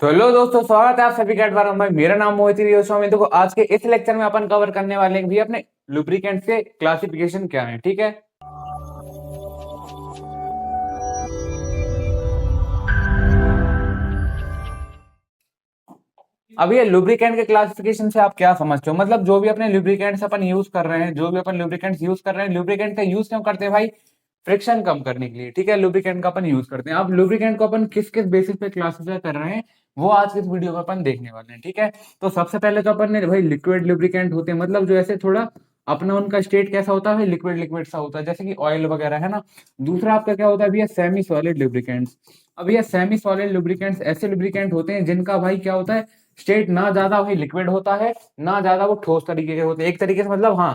Hello दोस्तों, स्वागत है आप सभी का एक बार भाई। मेरा नाम मोहित स्वामी। देखो, आज के इस लेक्चर में अपन कवर करने वाले हैं भी अपने लुब्रिकेंट्स के क्लासिफिकेशन क्या है। ठीक है, अब ये लुब्रिकेंट के क्लासिफिकेशन से आप क्या समझते हो? मतलब जो भी अपने लुब्रिकेंट्स अपन यूज कर रहे हैं, जो भी अपन लुब्रिकेंट्स यूज कर रहे हैं, लुब्रिकेंट का यूज क्यों करते हैं भाई? फ्रिक्शन कम करने के लिए। ठीक है, लुब्रिकेंट का अपन यूज करते हैं। अब लुब्रिकेंट को अपन किस किस बेसिस पे क्लासिफाई कर रहे हैं, वो आज के इस वीडियो में अपन देखने वाले हैं। ठीक है, तो सबसे पहले तो अपन ने भाई लिक्विड लुब्रिकेंट होते हैं, मतलब जो ऐसे थोड़ा अपना उनका स्टेट कैसा होता है, लिक्विड लिक्विड सा होता है, जैसे कि ऑयल वगैरह है ना। दूसरा आपका क्या होता है भैया? Semi solid lubricants. अब ये सेमी सॉलिड लुब्रिकेंट्स ऐसे लुब्रिकेंट होते हैं जिनका भाई क्या होता है, स्टेट ना ज्यादा भाई लिक्विड होता है, ना ज्यादा वो ठोस तरीके के होते हैं। एक तरीके से मतलब हाँ,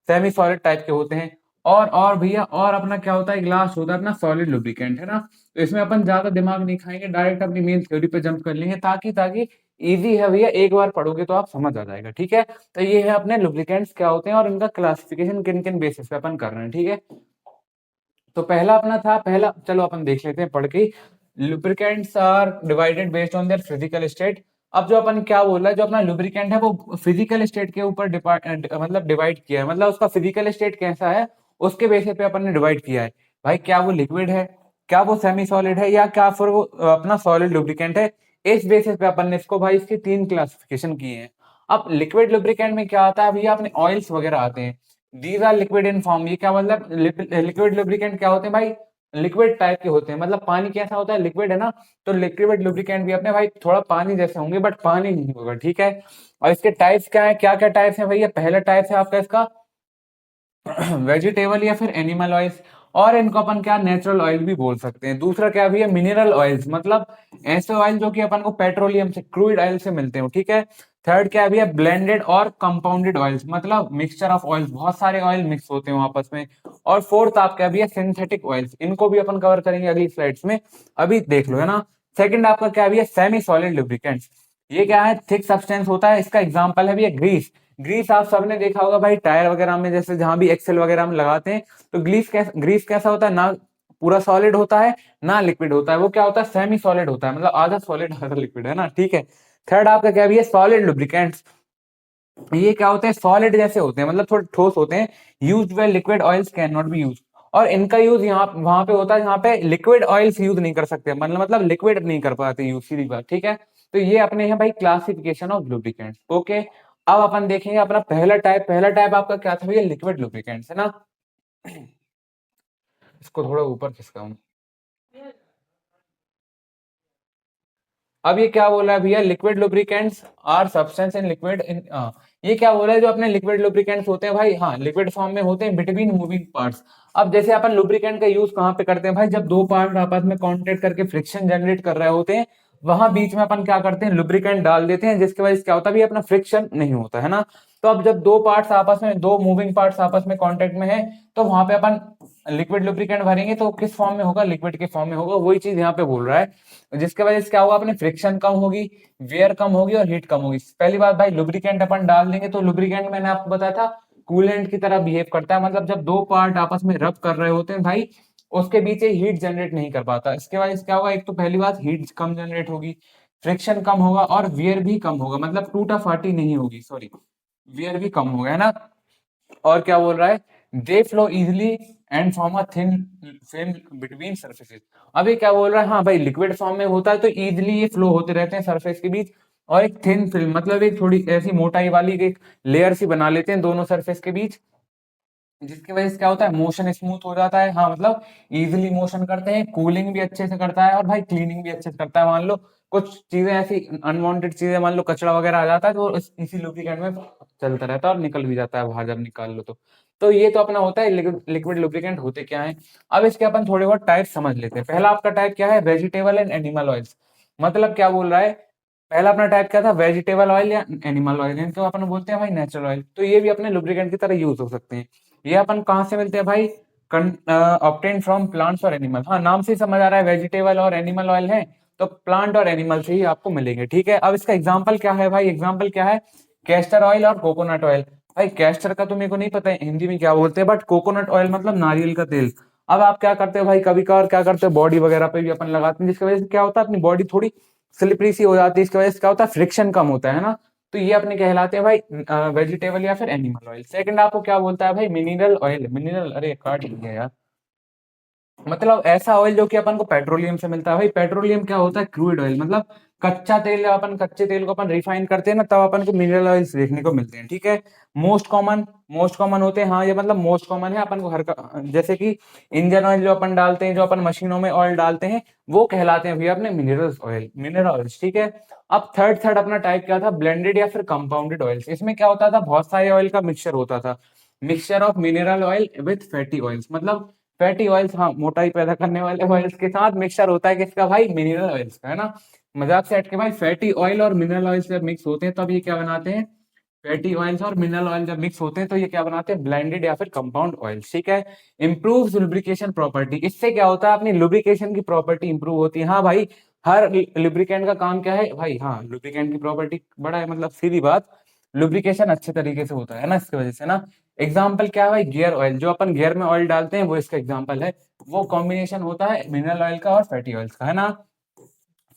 सेमी सॉलिड टाइप के होते हैं। और भैया और अपना क्या होता है, एक लास्ट होता है अपना सॉलिड लुब्रिकेंट, है ना। तो इसमें अपन ज्यादा दिमाग नहीं खाएंगे, डायरेक्ट अपनी मेन थ्योरी पे जंप कर लेंगे, ताकि ताकि इजी है भैया, एक बार पढ़ोगे तो आप समझ आ जाएगा। ठीक है, तो ये है अपने लुब्रिकेंट्स क्या होते हैं और इनका क्लासिफिकेशन किन किन बेसिस पे अपन कर रहे हैं। ठीक है, तो पहला अपना था, पहला चलो अपन देख लेते हैं पढ़ के। Lubricants are divided based on their physical state. अब जो अपन क्या बोल रहा है, जो अपना लुब्रिकेंट है वो फिजिकल स्टेट के ऊपर मतलब डिवाइड किया है, मतलब उसका फिजिकल स्टेट कैसा है उसके बेसिस पे अपन ने डिवाइड किया है। भाई क्या वो लिक्विड है, क्या वो सेमी सॉलिड है, या क्या फिर वो अपना सॉलिड लुब्रिकेंट है। इस बेसिस पे अपन ने इसको भाई इसकी तीन क्लासिफिकेशन किए हैं। अब लिक्विड लुब्रिकेंट में क्या आता है भैया, अपने ऑयल्स वगैरह आते हैं। These are liquid in form. ये क्या मतलब, लिक्विड लुब्रिकेंट क्या होते हैं भाई? लिक्विड टाइप के होते हैं। मतलब पानी कैसा होता है, लिक्विड है ना। तो लिक्विड लुब्रिकेंट भी अपने भाई थोड़ा पानी जैसे होंगे, बट पानी नहीं होगा। ठीक है, और इसके टाइप्स क्या है, क्या क्या टाइप्स है भैया? पहला टाइप है आपका इसका वेजिटेबल या फिर एनिमल ऑयल्स, और इनको अपन क्या नेचुरल ऑयल भी बोल सकते हैं। दूसरा क्या भी है, मिनरल ऑयल्स, मतलब ऐसे ऑयल जो कि अपन को पेट्रोलियम से, क्रूड ऑयल से मिलते हैं। ठीक है। थर्ड क्या भी है, ब्लेंडेड और कंपाउंडेड ऑयल्स, मतलब मिक्सचर ऑफ ऑयल्स, बहुत सारे ऑयल मिक्स होते हैं आपस में। और फोर्थ आप क्या भी है, सिंथेटिक ऑयल्स। इनको भी अपन कवर करेंगे अगली स्लाइड्स में, अभी देख लो, है ना। सेकंड आपका क्या भी है, सेमी सॉलिड लुब्रिकेंट्स। ये क्या है, थिक सब्सटेंस होता है। इसका एग्जांपल है भी ग्रीस। ग्रीस आप सबने देखा होगा भाई, टायर वगैरह में, जैसे जहां भी एक्सेल वगैरह में लगाते हैं, तो ग्रीस कैसा होता है ना, पूरा सॉलिड होता है ना लिक्विड होता है। वो क्या होता है, सेमी सॉलिड होता है, मतलब आधा सॉलिड आधा लिक्विड, है ना। ठीक है। थर्ड आपका क्या भी है, सॉलिड लुब्रिकेंट्स। ये क्या होते हैं, सॉलिड जैसे होते हैं, मतलब थोड़े ठोस होते हैं। Use well liquid oils can not be use. और इनका यूज यहाँ वहां पे होता है जहाँ पे लिक्विड ऑयल्स यूज नहीं कर सकते, मतलब लिक्विड नहीं कर पाते यूज, सीधी बात। ठीक है, तो ये अपने हैं भाई क्लासिफिकेशन ऑफ लुब्रिकेंट्स। ओके, अब अपन देखेंगे अपना पहला टाइप। पहला टाइप आपका क्या था भैया, लिक्विड लुब्रिकेंट्स, है ना। इसको थोड़ा ऊपर खिसकाऊं। अब ये क्या बोल रहा है भैया, liquid lubricants are substance in liquid in, ये क्या बोल रहा है, जो अपने लिक्विड लुब्रिकेंट्स होते हैं भाई, हाँ लिक्विड फॉर्म में होते हैं बिटवीन मूविंग पार्ट्स। अब जैसे अपन लुब्रिकेंट का यूज कहाँ पे करते हैं भाई, जब दो पार्ट आपस में कांटेक्ट करके फ्रिक्शन जनरेट कर रहे होते हैं, वहां बीच में अपन क्या करते हैं, लुब्रिकेंट डाल देते हैं, जिसकी वजह से क्या होता है भी, अपना फ्रिक्शन नहीं होता, है ना। तो अब जब दो पार्ट्स आपस में, दो मूविंग पार्ट्स आपस में कांटेक्ट में है, तो वहां पे अपन लिक्विड लुब्रिकेंट भरेंगे, तो किस फॉर्म में होगा, लिक्विड के फॉर्म में होगा। वही चीज यहाँ पे बोल रहा है, जिसके वजह से क्या होगा, अपने फ्रिक्शन कम होगी, वेयर कम होगी और हीट कम होगी। पहली बात भाई, लुब्रिकेंट अपन डाल देंगे तो लुब्रिकेंट मैंने आपको बताया था कूलेंट की तरह बिहेव करता है। मतलब जब दो पार्ट आपस में रब कर रहे होते हैं भाई, उसके बीच हीट जनरेट नहीं कर पाता। इसके वजह से क्या होगा, एक तो पहली बात हीट कम जनरेट होगी, फ्रिक्शन कम होगा और वियर भी कम होगा, मतलब टूटा फाटी नहीं होगी, सॉरी, वियर भी कम होगा, है ना। और क्या बोल रहा है, they flow easily and form a thin film between surfaces. अभी क्या बोल रहा है, हाँ भाई लिक्विड फॉर्म में होता है तो इजिली ये फ्लो होते रहते हैं सरफेस के बीच, और एक थिन फिल्म, मतलब एक थोड़ी ऐसी मोटाई वाली एक लेयर सी बना लेते हैं दोनों सरफेस के बीच, जिसकी वजह से क्या होता है, मोशन स्मूथ हो जाता है। हाँ मतलब इजिली मोशन करते हैं, कूलिंग भी अच्छे से करता है और भाई क्लीनिंग भी अच्छे से करता है। मान लो कुछ चीजें ऐसी अनवांटेड चीजें, मान लो कचरा वगैरह आ जाता है, तो इसी लुब्रिकेंट में चलता रहता है और निकल भी जाता है बाहर जब निकाल लो तो ये तो अपना होता है लिक्विड लुब्रिकेंट होते क्या है। अब इसके अपन थोड़े बहुत टाइप समझ लेते हैं। पहला आपका टाइप क्या है, वेजिटेबल एंड एनिमल ऑयल्स। मतलब क्या बोल रहा है, पहला अपना टाइप क्या था, वेजिटेबल ऑयल या एनिमल ऑयल, इनको अपन बोलते हैं भाई नेचुरल ऑयल। तो ये भी अपने लुब्रिकेंट की तरह यूज हो सकते हैं। ये अपन कहाँ से मिलते हैं भाई, ऑब्टेन फ्रॉम प्लांट्स और एनिमल। हाँ, नाम से ही समझ आ रहा है वेजिटेबल और एनिमल ऑयल है, तो प्लांट और एनिमल से ही आपको मिलेंगे। ठीक है, अब इसका एग्जाम्पल क्या है भाई, एग्जाम्पल क्या है, कैस्टर ऑयल और कोकोनट ऑयल। भाई कैस्टर का तो मेरे को नहीं पता है हिंदी में क्या बोलते हैं, बट कोकोनट ऑयल मतलब नारियल का तेल। अब आप क्या करते हो भाई, कभी कभार क्या करते हो, बॉडी वगैरह पे भी अपन लगाते हैं, जिसकी वजह से क्या होता है, अपनी बॉडी थोड़ी स्लिपरी सी हो जाती है, इसकी वजह से क्या होता है, फ्रिक्शन कम होता है ना। तो ये अपने कहलाते हैं भाई वेजिटेबल या फिर एनिमल ऑयल। सेकंड आपको क्या बोलता है भाई, मिनरल ऑयल। मिनरल, अरे काट लिया यार, मतलब ऐसा ऑयल जो कि अपन को पेट्रोलियम से मिलता है। भाई पेट्रोलियम क्या होता है, क्रूड ऑयल, मतलब कच्चा तेल, अपन कच्चे तेल को अपन रिफाइन करते हैं ना, तब अपन को मिनरल ऑयल्स देखने को मिलते हैं, ठीक है। मोस्ट कॉमन होते हैं, हाँ ये मतलब मोस्ट कॉमन है अपन को जैसे कि इंजन ऑयल जो अपन डालते हैं, जो अपन मशीनों में ऑयल डालते हैं, वो कहलाते हैं भैया अपने मिनरल ऑयल्स, ठीक है। अब थर्ड अपना टाइप क्या था, ब्लेंडेड या फिर कंपाउंडेड ऑयल्स। इसमें क्या होता था, बहुत सारे ऑयल का मिक्सचर होता था, mixture of mineral oil with fatty oils, मतलब फैटी ऑयल्स, हाँ मोटाई पैदा करने वाले ऑयल्स के साथ मिक्सचर होता है किसका भाई, मिनरल ऑयल्स का, है ना। मजाक से हट के भाई, फैटी ऑयल और मिनरल ऑयल्स जब मिक्स होते हैं तब ये क्या बनाते हैं, फैटी ऑयल्स और मिनरल ऑयल जब मिक्स होते हैं तो ये क्या बनाते हैं, ब्लेंडेड या फिर कंपाउंड ऑयल्स, ठीक है। इंप्रूव्स लुब्रिकेशन प्रॉपर्टी, इससे क्या होता है, अपनी लुब्रिकेशन की प्रॉपर्टी इंप्रूव होती है। हाँ भाई, हर लुब्रिकेंट का काम क्या है भाई, हाँ लुब्रिकेंट की प्रॉपर्टी बड़ा है, मतलब सीधी बात, लुब्रिकेशन अच्छे तरीके से होता है ना, इसकी वजह से ना। एग्जाम्पल क्या है भाई, गियर ऑयल, जो अपन गियर में ऑयल डालते हैं वो इसका एग्जाम्पल है। वो कॉम्बिनेशन होता है मिनरल ऑयल का और फैटी ऑयल्स का, है ना।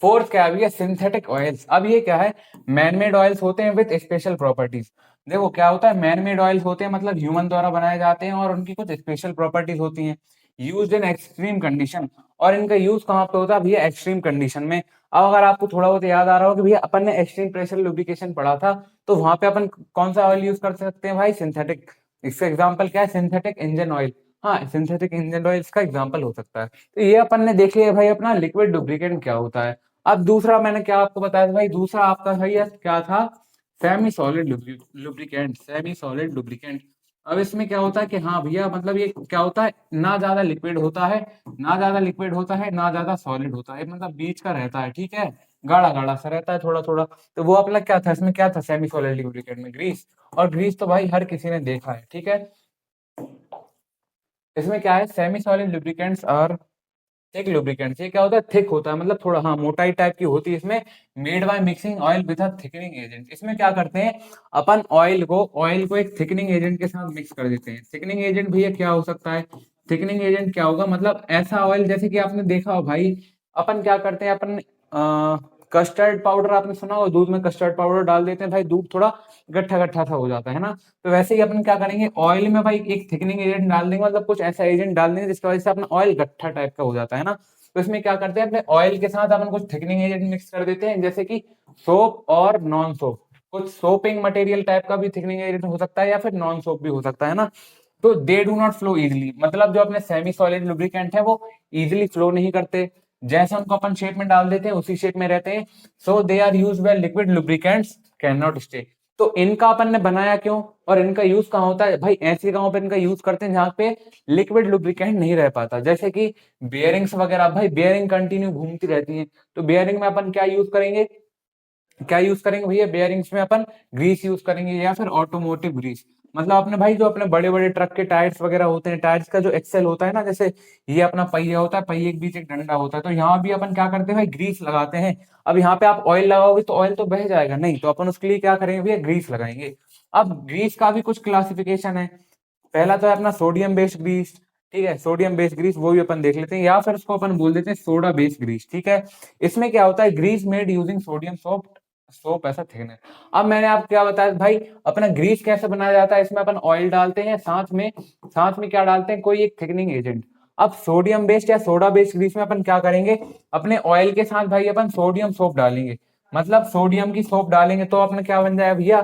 फोर्थ क्या है भैया, सिंथेटिक ऑयल्स। अब ये क्या है, मैनमेड ऑयल्स होते हैं विद स्पेशल प्रॉपर्टीज। देखो क्या होता है, मैनमेड ऑयल्स होते हैं मतलब ह्यूमन द्वारा बनाए जाते हैं और उनकी कुछ स्पेशल प्रॉपर्टीज होती हैं, यूज्ड इन एक्सट्रीम कंडीशन। और इनका यूज कहाँ पे होता है भैया, एक्सट्रीम कंडीशन में। अब अगर आपको थोड़ा बहुत याद आ रहा हो कि भैया अपन ने एक्सट्रीम प्रेशर लुब्रिकेशन पढ़ा था, तो वहां पे अपन कौन सा ऑयल यूज कर सकते हैं भाई, सिंथेटिक। इसका एग्जाम्पल क्या है, सिंथेटिक इंजन ऑयल। हाँ, सिंथेटिक इंजन ऑयल इसका एग्जाम्पल हो सकता है। तो ये अपन ने देख लिया भाई अपना लिक्विड लुब्रिकेंट क्या होता है। अब दूसरा मैंने क्या आपको बताया था भाई, दूसरा आपका भैया क्या था, semi solid lubricant, semi solid lubricant. अब इसमें क्या होता है कि हाँ भैया, मतलब ये क्या होता है, ना ज्यादा लिक्विड होता है, ना ज्यादा सॉलिड होता है, मतलब बीच का रहता है, ठीक है। गाढ़ा गाढ़ा सा रहता है थोड़ा थोड़ा। तो वो अपना क्या था, इसमें क्या था, सेमी सॉलिड लुब्रिकेंट में ग्रीस। और ग्रीस तो भाई हर किसी ने देखा है, ठीक है। इसमें क्या है, सेमी सॉलिड लुब्रिकेंट्स और थिक लुब्रिकेंट्स। ये क्या होता है, थिक होता है, मतलब थोड़ा हाँ मोटाई टाइप की होती है इसमें। Made by mixing oil with a thickening agent. इसमें क्या करते हैं अपन, ऑयल को एक थिकनिंग एजेंट के साथ मिक्स कर देते हैं। थिकनिंग एजेंट भैया क्या हो सकता है, थिकनिंग एजेंट क्या होगा, मतलब ऐसा ऑयल जैसे कि आपने देखा हो भाई, अपन क्या करते हैं, अपन कस्टर्ड पाउडर, आपने सुना हो, दूध में कस्टर्ड पाउडर डाल देते हैं भाई, दूध थोड़ा गट्ठा गट्ठा सा हो जाता है ना। तो वैसे ही अपन क्या करेंगे, ऑयल में भाई एक थिकनिंग एजेंट डाल देंगे, मतलब कुछ ऐसा एजेंट डाल देंगे जिसकी वजह से अपना ऑयल गट्ठा टाइप का हो जाता है ना। तो इसमें क्या करते हैं, अपने ऑयल के साथ अपन कुछ थिकनिंग एजेंट मिक्स कर देते हैं, जैसे कि सोप और नॉन सोप। कुछ सोपिंग मटेरियल टाइप का भी थिकनिंग एजेंट हो सकता है, या फिर नॉन सोप भी हो सकता है ना। तो they do not flow easily, मतलब जो अपने सेमी सॉलिड लुब्रिकेंट है वो इजिली फ्लो नहीं करते, जैसे उनको अपन शेप में डाल देते हैं उसी शेप में रहते हैं। So they are use well liquid lubricants can not stay. तो इनका अपन ने बनाया क्यों, और इनका यूज कहाँ होता है भाई, ऐसी जगहों पे इनका यूज करते हैं जहाँ पे लिक्विड लुब्रिकेंट नहीं रह पाता, जैसे कि बेयरिंग्स वगैरह। भाई बेयरिंग कंटिन्यू घूमती रहती है, तो बेयरिंग में अपन क्या यूज करेंगे भैया, बेयरिंग्स में अपन ग्रीस यूज करेंगे, या फिर ऑटोमोटिव ग्रीस। मतलब अपने भाई जो अपने बड़े बड़े ट्रक के टायर्स वगैरह होते हैं, टायर्स का जो एक्सेल होता है ना, जैसे ये अपना पहिया होता है, पहिए के बीच एक डंडा होता है, तो यहाँ भी अपन क्या करते हैं भाई, ग्रीस लगाते हैं। अब यहाँ पे आप ऑयल लगाओगे तो ऑयल तो बह जाएगा नहीं, तो अपन उसके लिए क्या करेंगे भैया, ग्रीस लगाएंगे। अब ग्रीस का भी कुछ क्लासिफिकेशन है। पहला तो है अपना सोडियम बेस्ड ग्रीस, ठीक है, सोडियम बेस्ड ग्रीस वो भी अपन देख लेते हैं, या फिर उसको अपन बोल देते हैं सोडा बेस्ड ग्रीस, ठीक है। इसमें क्या होता है, grease made using sodium soap ऐसा थिकनेस। अब मैंने आपको क्या बताया भाई, अपना ग्रीस कैसे बनाया जाता है, इसमें अपन ऑयल डालते हैं, साथ में क्या डालते हैं, कोई एक थिकनिंग एजेंट। अब सोडियम बेस्ड या सोडा बेस्ड ग्रीस में अपन क्या करेंगे, अपने ऑयल के साथ भाई अपन सोडियम सोप डालेंगे, मतलब सोडियम की सोप डालेंगे, तो अपना क्या बन जाएगा भैया,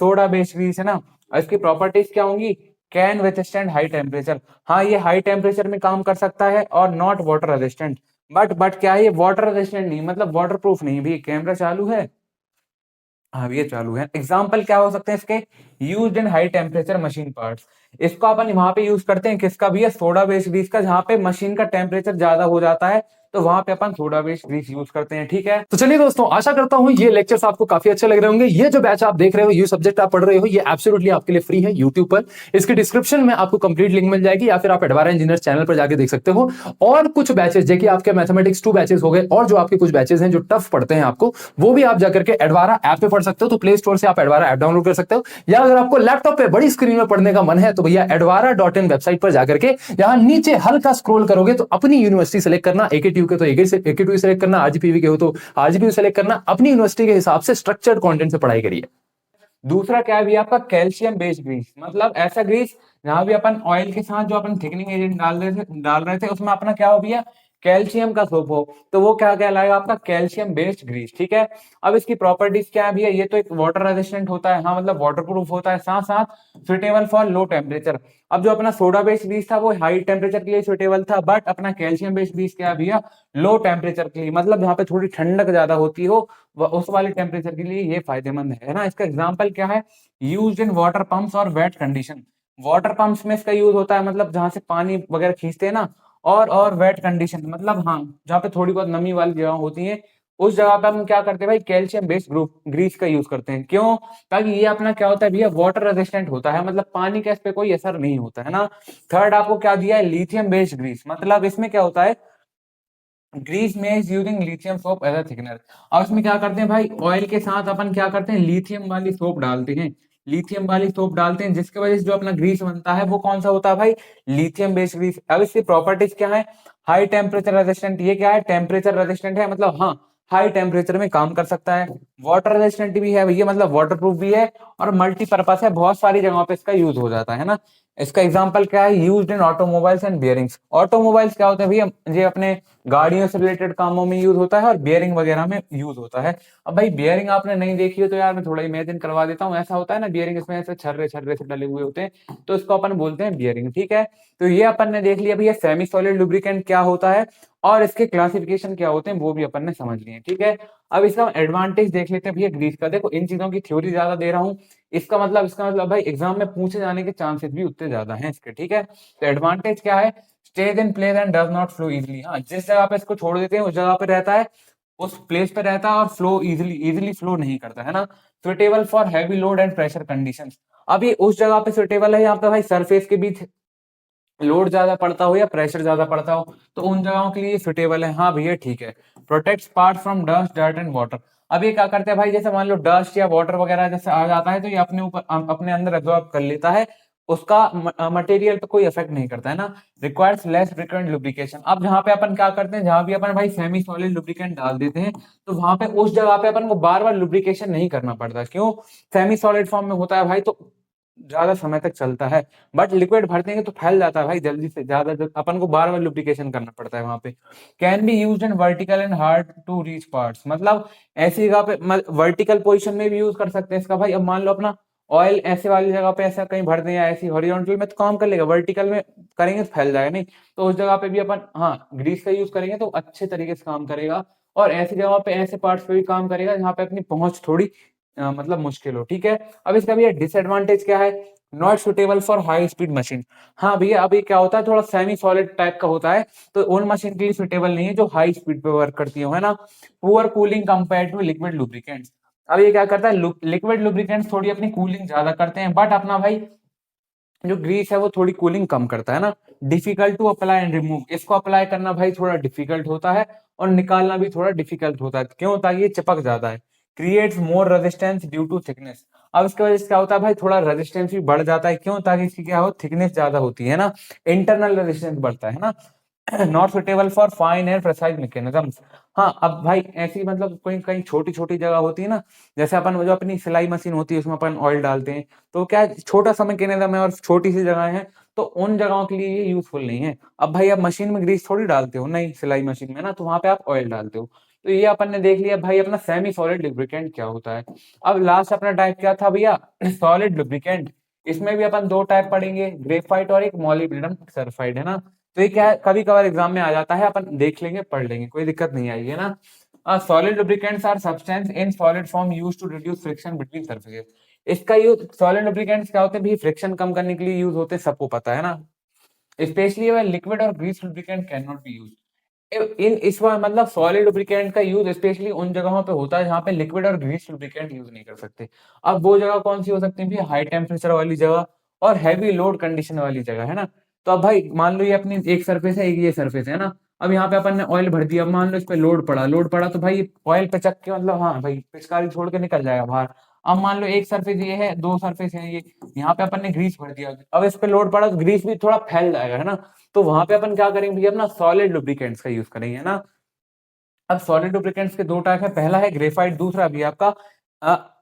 सोडा बेस्ड ग्रीस, है ना। और इसकी प्रॉपर्टीज क्या होंगी, कैन विथस्टैंड हाई टेम्परेचर। हाँ ये हाई टेम्परेचर में काम कर सकता है, और नॉट वाटर रेजिस्टेंट। बट क्या है, ये वाटर रेजिस्टेंट नहीं, मतलब वाटर प्रूफ नहीं। भी कैमरा चालू है, हाँ ये चालू है। एग्जाम्पल क्या हो सकते हैं इसके, use in high temperature machine parts. इसको अपन वहां पे यूज करते हैं किसका भी है, सोडा बेस्ड ग्रीस का, जहाँ पे मशीन का टेम्परेचर ज्यादा हो जाता है, तो वहां पे अपन सोडा बेस्ड ग्रीस यूज करते हैं, ठीक है। तो चलिए दोस्तों, आशा करता हूं ये लेक्चर्स आपको काफी अच्छे लग रहे होंगे। ये जो बैच आप देख रहे हो, ये सब्जेक्ट आप पढ़ रहे हो, ये एब्सोल्युटली आपके लिए फ्री है यूट्यूब पर। इसके डिस्क्रिप्शन में आपको कंप्लीट लिंक मिल जाएगी, या फिर आप एडवारा इंजीनियर चैनल पर जाके देख सकते हो। और कुछ बैचेस जैसे आपके मैथमेटिक्स 2 बैचेस हो गए, और जो आपके कुछ बैचेस हैं जो टफ पढ़ते हैं आपको, वो भी आप जाकर के एडवारा ऐप पे पढ़ सकते हो। तो प्ले स्टोर से आप एडवारा ऐप डाउनलोड कर सकते हो, या अगर आपको लैपटॉप पे बड़ी स्क्रीन में पढ़ने का मन है तो भैया advara.in वेबसाइट पर जाकर के यहाँ नीचे हल्का स्क्रॉल करोगे तो अपनी यूनिवर्सिटी सेलेक्ट करना, AKT ATU के तो ATU सेलेक्ट करना, RGPV के हो तो RGPV सेलेक्ट करना, अपनी यूनिवर्सिटी के हिसाब से स्ट्रक्चर्ड कंटेंट से पढ़ाई करिए। दूसरा क्या है भी आपका कैल्शियम बेस्ड ग्रीस, मतलब ऐसा ग्रीस जहां भी अपन ऑयल के साथ जो अपन थिकनिंग एजेंट डाल रहे थे उसमें अपना क्या हो भैया कैल्शियम का सोप हो, तो वो क्या कहलाएगा आपका कैल्शियम बेस्ड ग्रीस। ठीक है, अब इसकी प्रॉपर्टीज क्या है भैया, ये तो एक वाटर रेजिस्टेंट होता है, हाँ मतलब वाटर प्रूफ होता है, साथ साथ सुटेबल फॉर लो टेम्परेचर। अब जो अपना सोडा बेस्ड ग्रीस था वो हाई टेम्परेचर के लिए सुटेबल था, बट अपना कैल्शियम बेस्ड ग्रीस क्या है भैया लो टेम्परेचर के लिए, मतलब जहाँ पे थोड़ी ठंडक ज्यादा होती हो उस वाले टेम्परेचर के लिए ये फायदेमंद है ना। इसका एग्जाम्पल क्या है, यूज इन वाटर पंप्स और वेट कंडीशन। वाटर पंप्स में इसका यूज होता है, मतलब जहां से पानी वगैरह खींचते हैं ना, और वेट कंडीशन मतलब हाँ जहाँ पे थोड़ी बहुत नमी वाली जगह होती है उस जगह पे हम क्या करते हैं भाई कैल्शियम बेस्ड ग्रुप ग्रीस का यूज करते हैं। क्यों? ताकि ये अपना क्या होता है भैया वाटर रेजिस्टेंट होता है, मतलब पानी का इस पे कोई असर नहीं होता है ना। थर्ड आपको क्या दिया है, लिथियम बेस्ड ग्रीस, मतलब इसमें क्या होता है ग्रीस में is using lithium soap as a thickener. और इसमें क्या करते हैं भाई ऑयल के साथ अपन क्या करते हैं लिथियम वाली सोप डालते हैं, लिथियम वाली सोप डालते हैं जिसकी वजह से जो अपना ग्रीस बनता है वो कौन सा होता है भाई लिथियम बेस्ड ग्रीस। अब इसकी प्रॉपर्टीज क्या है, हाई टेम्परेचर रेजिस्टेंट, ये क्या है टेम्परेचर रेजिस्टेंट है, मतलब हाँ हाई टेम्परेचर में काम कर सकता है, वाटर रेजिस्टेंट भी है भैया मतलब वाटर प्रूफ भी है, और मल्टीपर्पज है, बहुत सारी जगहों पे इसका यूज हो जाता है ना। इसका एग्जांपल क्या है, used in automobiles and bearings. Automobiles क्या होते हैं भैया, ये अपने गाड़ियों से रिलेटेड कामों में यूज होता है, और बियरिंग वगैरह में यूज होता है। अब भाई बियरिंग आपने नहीं देखी हो तो यार मैं थोड़ा इमेजिन करवा देता हूँ, ऐसा होता है ना बियरिंग इसमें ऐसे छर्रे छर्रे से डले हुए होते हैं, तो इसको अपन बोलते हैं बियरिंग। ठीक है, तो ये अपन ने देख लिया भैया सेमी सॉलिड लुब्रिकेंट क्या होता है और इसके क्लासिफिकेशन क्या होते हैं वो भी अपन ने समझ लिए। ठीक है, अब इसका एडवांटेज देख लेते हैं भैया ग्रीस का। देखो इन चीजों की थ्योरी ज्यादा दे रहा हूँ, इसका मतलब भाई एग्जाम में पूछे जाने के चांसेस भी उतने ज्यादा हैं इसके। ठीक है, तो एडवांटेज क्या है, stage in place and does not flow easily. हाँ जिस जगह पे इसको छोड़ देते हैं उस जगह पे रहता है, उस प्लेस पे रहता है और फ्लो इजिली फ्लो नहीं करता है ना। Suitable for heavy load and pressure conditions. अब ये उस जगह पे सुटेबल है यहाँ पे भाई सरफेस के बीच लोड ज्यादा पड़ता हो या प्रेशर ज्यादा पड़ता हो, तो उन जगहों के लिए सुटेबल है। हाँ भैया ठीक है, protects part from dust dirt and water. अब ये क्या करते हैं भाई, जैसे मान लो डस्ट या वाटर वगैरह जैसे आ जाता है तो ये अपने ऊपर अपने अंदर एब्जॉर्ब कर लेता है, उसका मटेरियल पे कोई इफेक्ट नहीं करता है ना। Requires less frequent lubrication. अब जहाँ पे अपन क्या करते हैं, जहाँ भी अपन भाई सेमी सॉलिड लुब्रिकेंट डाल देते हैं तो वहां पे उस जगह पे अपन को बार बार लुब्रिकेशन नहीं करना पड़ता। क्यों? सेमी सॉलिड फॉर्म में होता है भाई तो ज्यादा समय तक चलता है, बट लिक्विड भर देंगे तो फैल जाता है भाई जल्दी से, ज्यादा अपन को बार बार लुब्रिकेशन करना पड़ता है वहां पे। Can be used in vertical and hard to reach parts, मतलब ऐसी जगह पे वर्टिकल पोजीशन में भी यूज कर सकते हैं इसका भाई। अब मान लो अपना ऑयल ऐसे वाली जगह पे ऐसा कहीं भर दें या ऐसी हॉरिजॉन्टल में तो काम कर लेगा, वर्टिकल में करेंगे तो फैल जाएगा नहीं, तो उस जगह पे भी अपन हाँ ग्रीस का यूज करेंगे तो अच्छे तरीके से काम करेगा, और ऐसी जगह पे ऐसे पार्ट्स पे भी काम करेगा जहाँ पे अपनी पहुंच थोड़ी मतलब मुश्किल हो। ठीक है, अब इसका भैया डिसएडवांटेज क्या है, not suitable for high speed machine. हाँ भैया अभी क्या होता है थोड़ा सेमी सॉलिड टाइप का होता है, तो उन मशीन के लिए सुटेबल नहीं है जो हाई स्पीड पे वर्क करती है ना। Poor cooling compare to liquid lubricants. अब ये क्या करता है, लिक्विड लुब्रिकेंट्स थोड़ी अपनी कूलिंग ज्यादा करते हैं, बट अपना भाई जो ग्रीस है वो थोड़ी कूलिंग कम करता है ना। Difficult to apply and remove, इसको अप्लाई करना भाई थोड़ा डिफिकल्ट होता है और निकालना भी थोड़ा डिफिकल्ट होता है। क्यों? ताकि ये चिपक ज्यादा है। Creates more resistance due to thickness. अब इसकी वजह से क्या होता है भाई थोड़ा रेजिस्टेंस भी बढ़ जाता है। क्यों? ताकि इसकी क्या हो थिकनेस ज्यादा होती है ना, इंटरनल रेजिस्टेंस बढ़ता है ना। Not suitable for fine and precise mechanisms. हाँ अब भाई ऐसी मतलब कोई कहीं छोटी छोटी जगह होती है ना, जैसे अपन वो जो अपनी सिलाई मशीन होती है उसमें अपन ऑयल डालते हैं, तो क्या है, छोटा सा मैकेनिज्म है और छोटी सी जगह है, तो उन जगहों के लिए ये यूजफुल नहीं है। अब भाई आप मशीन में ग्रीस थोड़ी डालते हो, नहीं सिलाई मशीन में ना, तो वहां पे आप ऑयल डालते हो। तो ये अपन ने देख लिया भाई अपना सेमी सॉलिड लुब्रिकेंट क्या होता है। अब लास्ट अपना टाइप क्या था भैया, सॉलिड लुब्रिकेंट। इसमें भी अपन दो टाइप पढ़ेंगे, ग्रेफाइट और एक मॉलिब्डेनम सल्फाइड है ना। तो ये क्या है कभी कभार एग्जाम में आ जाता है, अपन देख लेंगे पढ़ लेंगे, कोई दिक्कत नहीं आएगी है ना। Solid lubricants are substance in solid form used to reduce friction between surfaces. इसका यूज सॉलिड लुब्रिकेंट्स क्या होते हैं भी फ्रिक्शन कम करने के लिए यूज होते हैं, सबको पता है ना। स्पेशली वे लिक्विड और grease lubricant can not be use. इन इस बार मतलब सॉलिड लुब्रिकेंट का यूज स्पेशली उन जगहों पे होता है जहाँ पे लिक्विड और ग्रीस लुब्रिकेंट यूज नहीं कर सकते। अब वो जगह कौन सी हो सकती है भी, हाई टेम्परेचर वाली जगह और हैवी लोड कंडीशन वाली जगह है ना। तो अब भाई मान लो ये अपनी एक सरफेस है, एक ये सरफेस है ना। अब यहाँ पे अपन ने ऑयल भर दिया, अब मान लो इस पे लोड पड़ा तो भाई ऑयल पे चक के मतलब हाँ भाई पिचकारी छोड़ के निकल जाएगा बाहर। अब मान लो एक सरफेस ये है, दो सरफेस है ये, यहाँ पे अपन ने ग्रीस भर दिया, अब इस पे लोड पड़ा तो ग्रीस भी थोड़ा फैल जाएगा, है ना। तो वहां पे अपन क्या करेंगे भैया, अपना सॉलिड लुब्रिकेंट्स का यूज करेंगे, है ना। अब सॉलिड लुब्रिकेंट्स के दो टाइप है, पहला है ग्रेफाइट, दूसरा भी आपका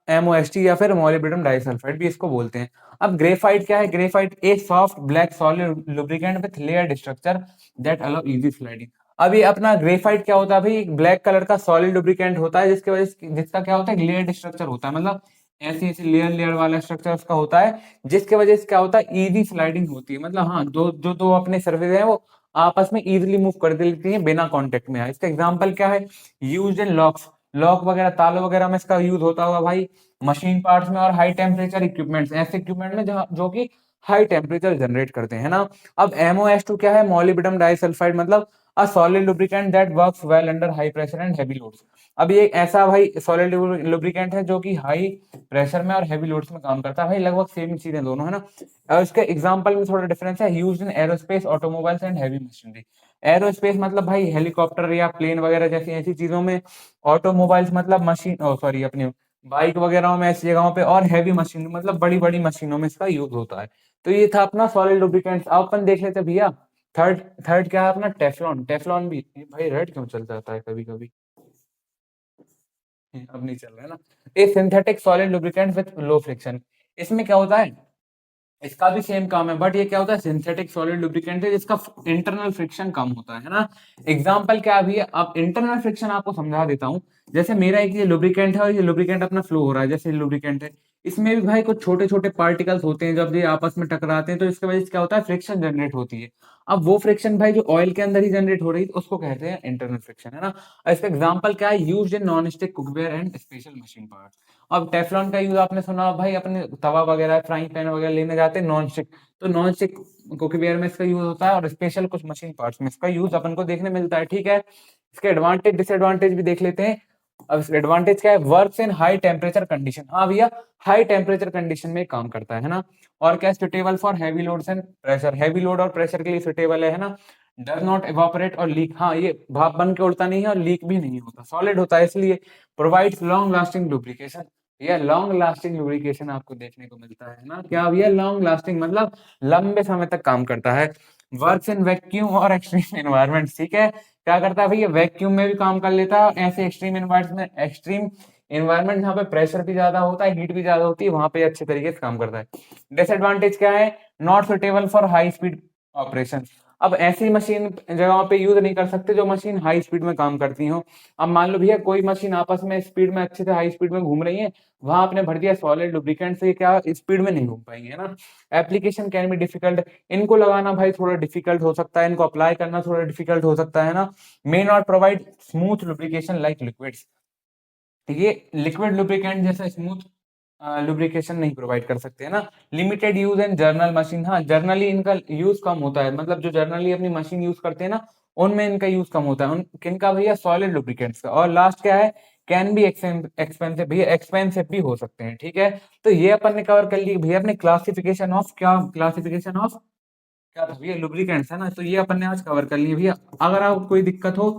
एमओएसटी या फिर मोलिब्डेनम डाइसल्फाइड भी इसको बोलते हैं। अब ग्रेफाइट क्या है, graphite A soft black solid lubricant with layered structure that allow easy sliding. अब ये अपना ग्रेफाइट क्या होता है भाई, ब्लैक कलर का सॉलिड लुब्रिकेंट होता है, जिसकी वजह से जिसका क्या होता है, लेयर्ड स्ट्रक्चर होता है, मतलब ऐसी ऐसी लेयर लेयर वाला स्ट्रक्चर उसका होता है, जिसके वजह से क्या होता है, इजी स्लाइडिंग होती है, मतलब हाँ दो अपने सर्फेस है वो आपस में इजीली मूव कर देती है बिना कांटेक्ट में। इसका एग्जांपल क्या है, यूज्ड इन लॉक्स, लॉक वगैरह तालों वगैरह में इसका यूज होता होगा भाई, मशीन पार्ट्स में और हाई टेम्परेचर इक्विपमेंट्स, ऐसे इक्विपमेंट में जहाँ जो कि हाई टेम्परेचर जनरेट करते हैं ना। अब MOS2 क्या है, मोलिब्डेनम डाइसल्फाइड, मतलब a solid lubricant that works well under high pressure and heavy loads. अब ये ऐसा भाई सॉलिड लुब्रिकेंट है जो कि हाई प्रेशर में और हेवी लोड्स में काम करता है, भाई लगभग सेम चीजें दोनों, है ना। और इसके एग्जांपल में थोड़ा डिफरेंस है, used in aerospace, automobiles and heavy machinery. Aerospace मतलब भाई हेलीकॉप्टर या प्लेन वगैरह जैसी ऐसी चीजों में, ऑटोमोबाइल्स मतलब मशीन सॉरी अपनी बाइक वगैरह में, ऐसी जगहों पे, और हैवी मशीन मतलब बड़ी बड़ी मशीनों में इसका यूज होता है। तो ये था अपना सॉलिड लुब्रिकेंट्स। अब अपन देख लेते हैं भैया थर्ड, थर्ड क्या है अपना, टेफ्लॉन। टेफ्लॉन भी ये भाई रेड क्यों चल जाता है कभी कभी, अब नहीं चल रहा है ना। A synthetic solid lubricant with low friction. इसमें क्या होता है, इसका भी सेम काम है, बट ये क्या होता है, सिंथेटिक सॉलिड लुब्रिकेंट है जिसका इंटरनल फ्रिक्शन कम होता है ना। एग्जांपल क्या भी है, अब इंटरनल फ्रिक्शन आपको समझा देता हूँ। जैसे मेरा एक ये लुब्रिकेंट है और ये लुब्रिकेंट अपना फ्लो हो रहा है, जैसे लुब्रिकेंट है, इसमें भी भाई कुछ छोटे छोटे पार्टिकल्स होते हैं, जब ये आपस में टकराते हैं तो इसकी वजह से क्या होता है, फ्रिक्शन जनरेट होती है। अब वो फ्रिक्शन भाई जो ऑयल के अंदर ही जनरेट हो रही है उसको कहते हैं इंटरनल फ्रिक्शन, है ना। और इसका एग्जांपल क्या है, used in non stick cookware and special machine parts. अब टेफ्लॉन का यूज आपने सुना भाई, अपने तवा वगैरह फ्राइंग पैन वगैरह लेने जाते हैं नॉन स्टिक, तो नॉन स्टिक कुकवेयर में इसका यूज होता है, और स्पेशल कुछ मशीन पार्ट्स में इसका यूज अपन को देखने मिलता है, ठीक है। इसके एडवांटेज डिसएडवांटेज भी देख लेते हैं। अब इसका एडवांटेज क्या है, works in high temperature condition, हाँ भैया हाई टेम्परेचर कंडीशन में काम करता है ना। और क्या, suitable for heavy loads and pressure, heavy load और प्रेशर के लिए सुटेबल है ना। डज नॉट इवापोरेट और लीक, हाँ ये भाप बन के उड़ता नहीं है और लीक भी नहीं होता, सॉलिड होता है इसलिए। प्रोवाइड्स लॉन्ग लास्टिंग लुब्रिकेशन, ये लॉन्ग लास्टिंग लुब्रिकेशन आपको देखने को मिलता है ना। क्या भैया, लॉन्ग लास्टिंग मतलब लंबे समय तक काम करता है। वर्क्स इन वैक्यूम और एक्सट्रीम एनवायरमेंट, ठीक है, क्या करता है भैया, वैक्यूम में भी काम कर लेता है, ऐसे एक्सट्रीम एनवायरमेंट में, एक्सट्रीम एनवायरमेंट जहाँ पे प्रेशर भी ज्यादा होता है, हीट भी ज्यादा होती है, वहां पे अच्छे तरीके से काम करता है। डिसएडवांटेज क्या है, not suitable for high speed operation. अब ऐसी मशीन जगहों पे यूज नहीं कर सकते जो मशीन हाई स्पीड में काम करती हो। अब मान लो भैया कोई मशीन आपस में स्पीड में अच्छे से हाई स्पीड में घूम रही है, वहां आपने भर दिया सॉलिड लुब्रिकेंट से, क्या स्पीड में नहीं घूम पाएंगे, है ना। एप्लीकेशन कैन बी डिफिकल्ट, इनको लगाना भाई थोड़ा डिफिकल्ट हो सकता है, इनको अप्लाई करना थोड़ा डिफिकल्ट हो सकता है ना। May not provide smooth lubrication like liquids, ये लिक्विड लुब्रिकेंट जैसा स्मूथ लुब्रिकेशन नहीं प्रोवाइड कर सकते, है ना। Limited use in journal machine, हाँ जर्नली इनका यूज कम होता है, मतलब जो जर्नली अपनी मशीन यूज करते हैं ना, उनमें इनका यूज कम होता है, उन किनका भैया, सॉलिड लुब्रिकेंट्स का। और लास्ट क्या है, कैन बी एक्सपेंसिव, भैया एक्सपेंसिव भी हो सकते हैं, ठीक है। तो ये अपन ने कवर कर ली भैया अपने क्लासिफिकेशन ऑफ, क्या क्लासिफिकेशन ऑफ क्या था भैया, लुब्रिकेंट्स, है ना। तो ये अपन ने आज कवर कर लिए भैया। अगर आपको कोई दिक्कत हो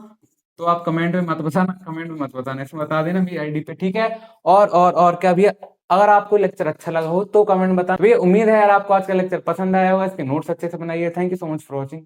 तो आप कमेंट में मत बताना, कमेंट में मत बताना, इसमें बता देना मेरी आईडी पे, ठीक है। और क्या भैया, अगर आपको लेक्चर अच्छा लगा हो तो कमेंट बताना भैया। उम्मीद है यार आपको आज का लेक्चर पसंद आया होगा, इसके नोट्स अच्छे से बनाइए। Thank you so much for watching.